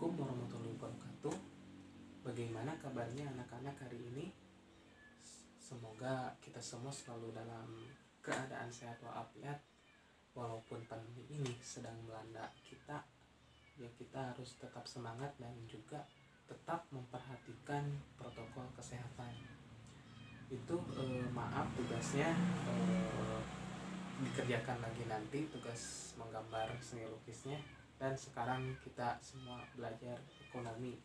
Assalamualaikum warahmatullahi wabarakatuh. Bagaimana kabarnya anak-anak hari ini? Semoga kita semua selalu dalam keadaan sehat walafiat. Walaupun pandemi ini sedang melanda kita, ya kita harus tetap semangat dan juga tetap memperhatikan protokol kesehatan. Itu maaf tugasnya dikerjakan lagi nanti, tugas menggambar seni lukisnya. Dan sekarang kita semua belajar ekonomi.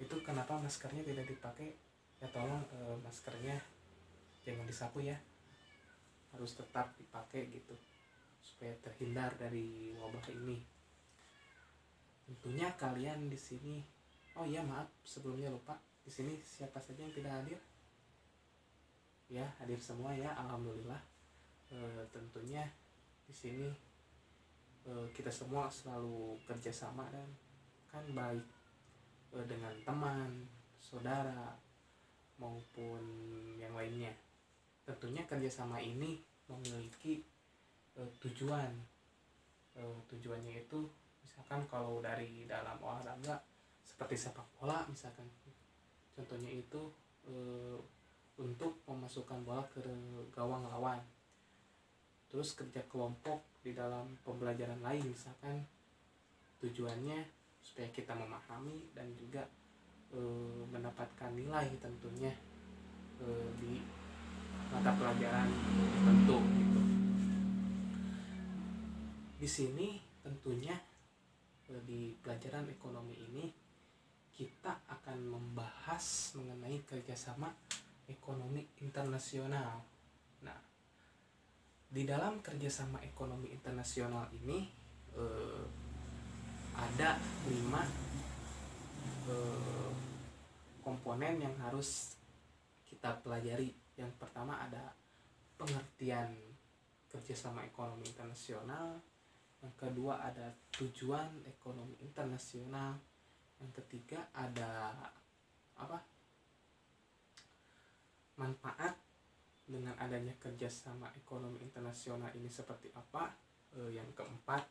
Itu kenapa maskernya tidak dipakai? Ya tolong maskernya jangan disapu ya, harus tetap dipakai gitu supaya terhindar dari wabah ini. Tentunya kalian di sini, oh iya maaf sebelumnya lupa, di sini siapa saja yang tidak hadir? Ya hadir semua ya, alhamdulillah. Tentunya di sini kita semua selalu kerjasama dan kan baik dengan teman, saudara maupun yang lainnya. Tentunya kerjasama ini memiliki tujuan. Tujuannya itu misalkan kalau dari dalam olahraga seperti sepak bola misalkan, contohnya itu untuk memasukkan bola ke gawang lawan. Terus kerja kelompok di dalam pembelajaran lain misalkan, tujuannya supaya kita memahami dan juga mendapatkan nilai tentunya di mata pelajaran tertentu gitu. Di sini tentunya di pelajaran ekonomi ini kita akan membahas mengenai kerjasama ekonomi internasional. Nah, di dalam kerjasama ekonomi internasional ini ada 5 komponen yang harus kita pelajari. Yang pertama ada pengertian kerjasama ekonomi internasional. Yang kedua ada tujuan ekonomi internasional. Yang ketiga ada manfaat dengan adanya kerjasama ekonomi internasional ini seperti apa. Yang keempat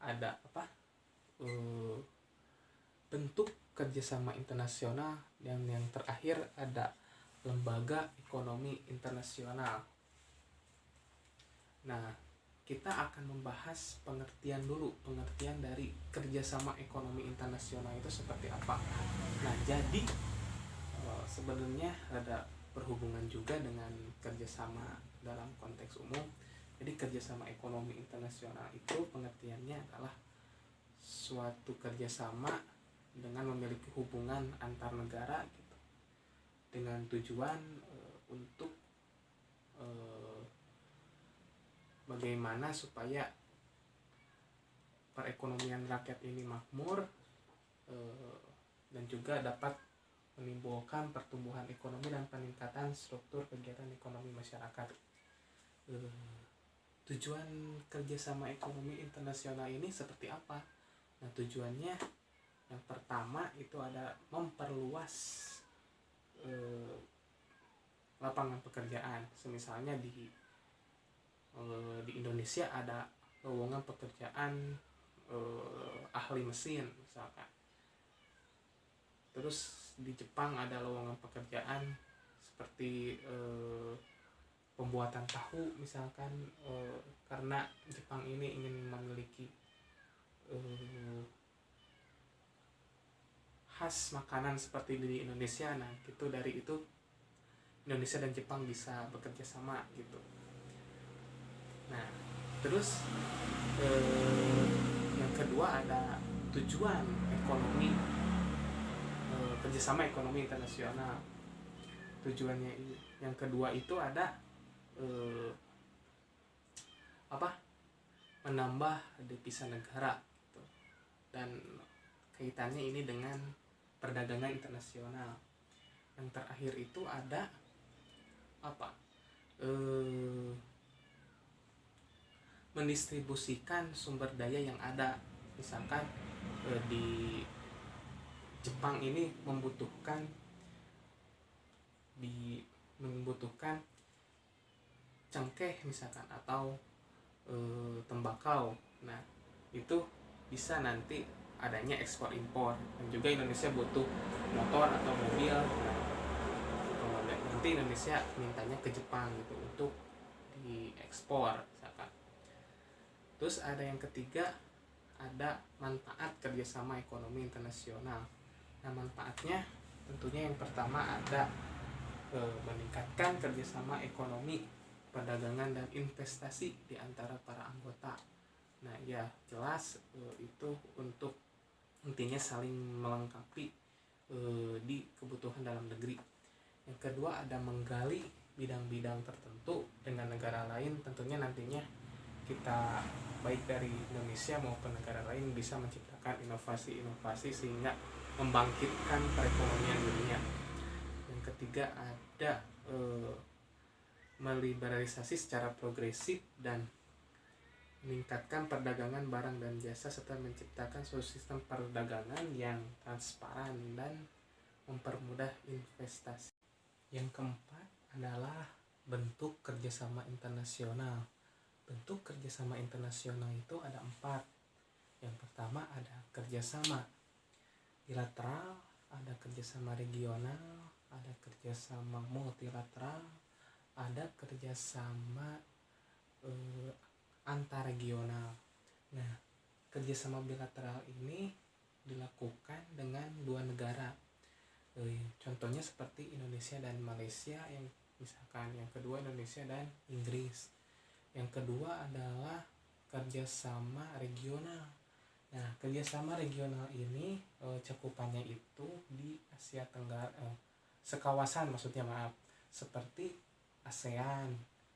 ada bentuk kerjasama internasional. Dan yang terakhir ada lembaga ekonomi internasional. Nah, kita akan membahas pengertian dulu, pengertian dari kerjasama ekonomi internasional itu seperti apa. Nah, jadi sebenarnya ada berhubungan juga dengan kerjasama dalam konteks umum. Jadi kerjasama ekonomi internasional itu pengertiannya adalah suatu kerjasama dengan memiliki hubungan antar negara gitu, dengan tujuan untuk bagaimana supaya perekonomian rakyat ini makmur dan juga dapat menimbulkan pertumbuhan ekonomi dan peningkatan struktur kegiatan ekonomi masyarakat. Tujuan kerjasama ekonomi internasional ini seperti apa? Nah, tujuannya yang pertama itu ada memperluas lapangan pekerjaan. Misalnya di Indonesia ada lowongan pekerjaan ahli mesin misalkan. Terus di Jepang ada lowongan pekerjaan seperti pembuatan tahu misalkan, karena Jepang ini ingin memiliki khas makanan seperti di Indonesia. Nah, gitu, dari itu Indonesia dan Jepang bisa bekerja sama gitu. Nah, terus yang kedua ada tujuan ekonomi, kerjasama ekonomi internasional. Tujuannya yang kedua itu ada menambah devisa negara gitu. Dan kaitannya ini dengan perdagangan internasional. Yang terakhir itu ada mendistribusikan sumber daya yang ada. Misalkan di Jepang ini membutuhkan cengkeh misalkan atau tembakau. Nah, itu bisa nanti adanya ekspor impor, dan juga Indonesia butuh motor atau mobil. Nah, nanti Indonesia mintanya ke Jepang gitu untuk diekspor misalkan. Terus ada yang ketiga, ada manfaat kerjasama ekonomi internasional. Nah, manfaatnya tentunya yang pertama ada meningkatkan kerjasama ekonomi, perdagangan dan investasi di antara para anggota. Nah ya jelas itu untuk intinya saling melengkapi di kebutuhan dalam negeri. Yang kedua ada menggali bidang-bidang tertentu dengan negara lain, tentunya nantinya kita baik dari Indonesia maupun negara lain bisa menciptakan inovasi-inovasi sehingga membangkitkan perekonomian dunia. Yang ketiga ada meliberalisasi secara progresif dan meningkatkan perdagangan barang dan jasa serta menciptakan suatu sistem perdagangan yang transparan dan mempermudah investasi. Yang keempat adalah bentuk kerjasama internasional. Bentuk kerjasama internasional itu ada 4. Yang pertama ada kerjasama bilateral, ada kerjasama regional, ada kerjasama multilateral, ada kerjasama antarregional. Nah, kerjasama bilateral ini dilakukan dengan 2 negara. Contohnya seperti Indonesia dan Malaysia, yang misalkan yang kedua Indonesia dan Inggris. Yang kedua adalah kerjasama regional. Nah, kerjasama regional ini cakupannya itu di Asia Tenggara, sekawasan maksudnya seperti ASEAN,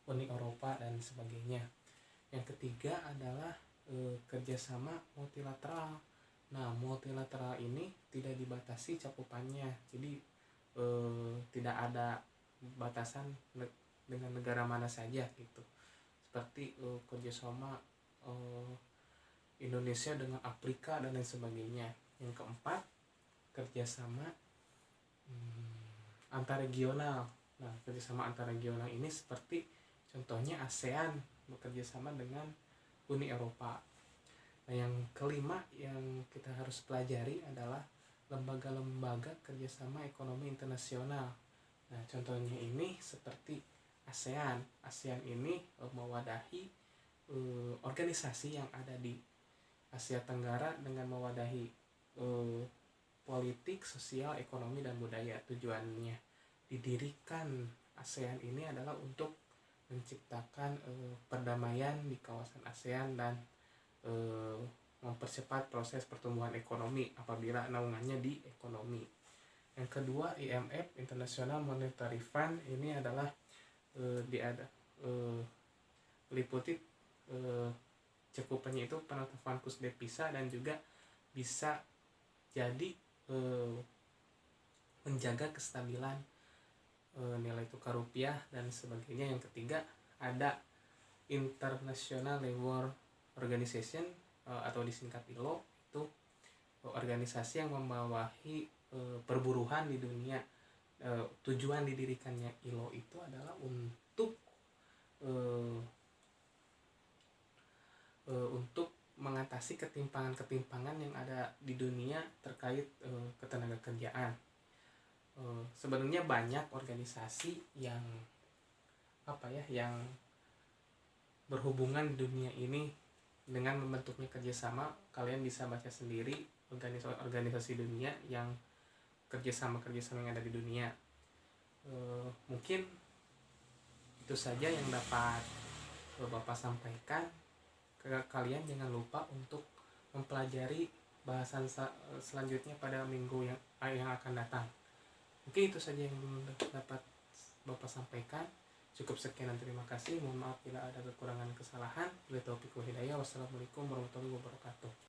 Uni Eropa dan sebagainya. Yang ketiga adalah kerjasama multilateral. Nah, multilateral ini tidak dibatasi cakupannya, jadi tidak ada batasan dengan negara mana saja gitu. Seperti kerjasama Indonesia dengan Afrika dan lain sebagainya. Yang keempat, kerjasama antarregional. Nah, kerjasama antarregional ini seperti contohnya ASEAN bekerjasama dengan Uni Eropa. Nah, yang kelima yang kita harus pelajari adalah lembaga-lembaga kerjasama ekonomi internasional. Nah, contohnya ini seperti ASEAN. ASEAN ini mewadahi organisasi yang ada di Asia Tenggara dengan mewadahi politik, sosial, ekonomi, dan budaya. Tujuannya didirikan ASEAN ini adalah untuk menciptakan perdamaian di kawasan ASEAN dan mempercepat proses pertumbuhan ekonomi apabila naungannya di ekonomi. Yang kedua, IMF International Monetary Fund ini adalah meliputi cakupannya itu penetapan kurs devisa dan juga bisa jadi menjaga kestabilan nilai tukar rupiah dan sebagainya. Yang ketiga ada International Labour Organization atau disingkat ILO, itu organisasi yang membawahi perburuhan di dunia. Tujuan didirikannya ILO itu adalah untuk mengatasi ketimpangan-ketimpangan yang ada di dunia terkait ketenagakerjaan. Sebenarnya banyak organisasi yang yang berhubungan di dunia ini dengan membentuknya kerjasama. Kalian bisa baca sendiri organisasi dunia yang kerjasama yang ada di dunia. Mungkin itu saja yang dapat Bapak sampaikan. Kalian jangan lupa untuk mempelajari bahasan selanjutnya pada minggu yang akan datang. Mungkin itu saja yang dapat Bapak sampaikan. Cukup sekian dan terima kasih. Mohon maaf bila ada kekurangan kesalahan. Wassalamualaikum warahmatullahi wabarakatuh.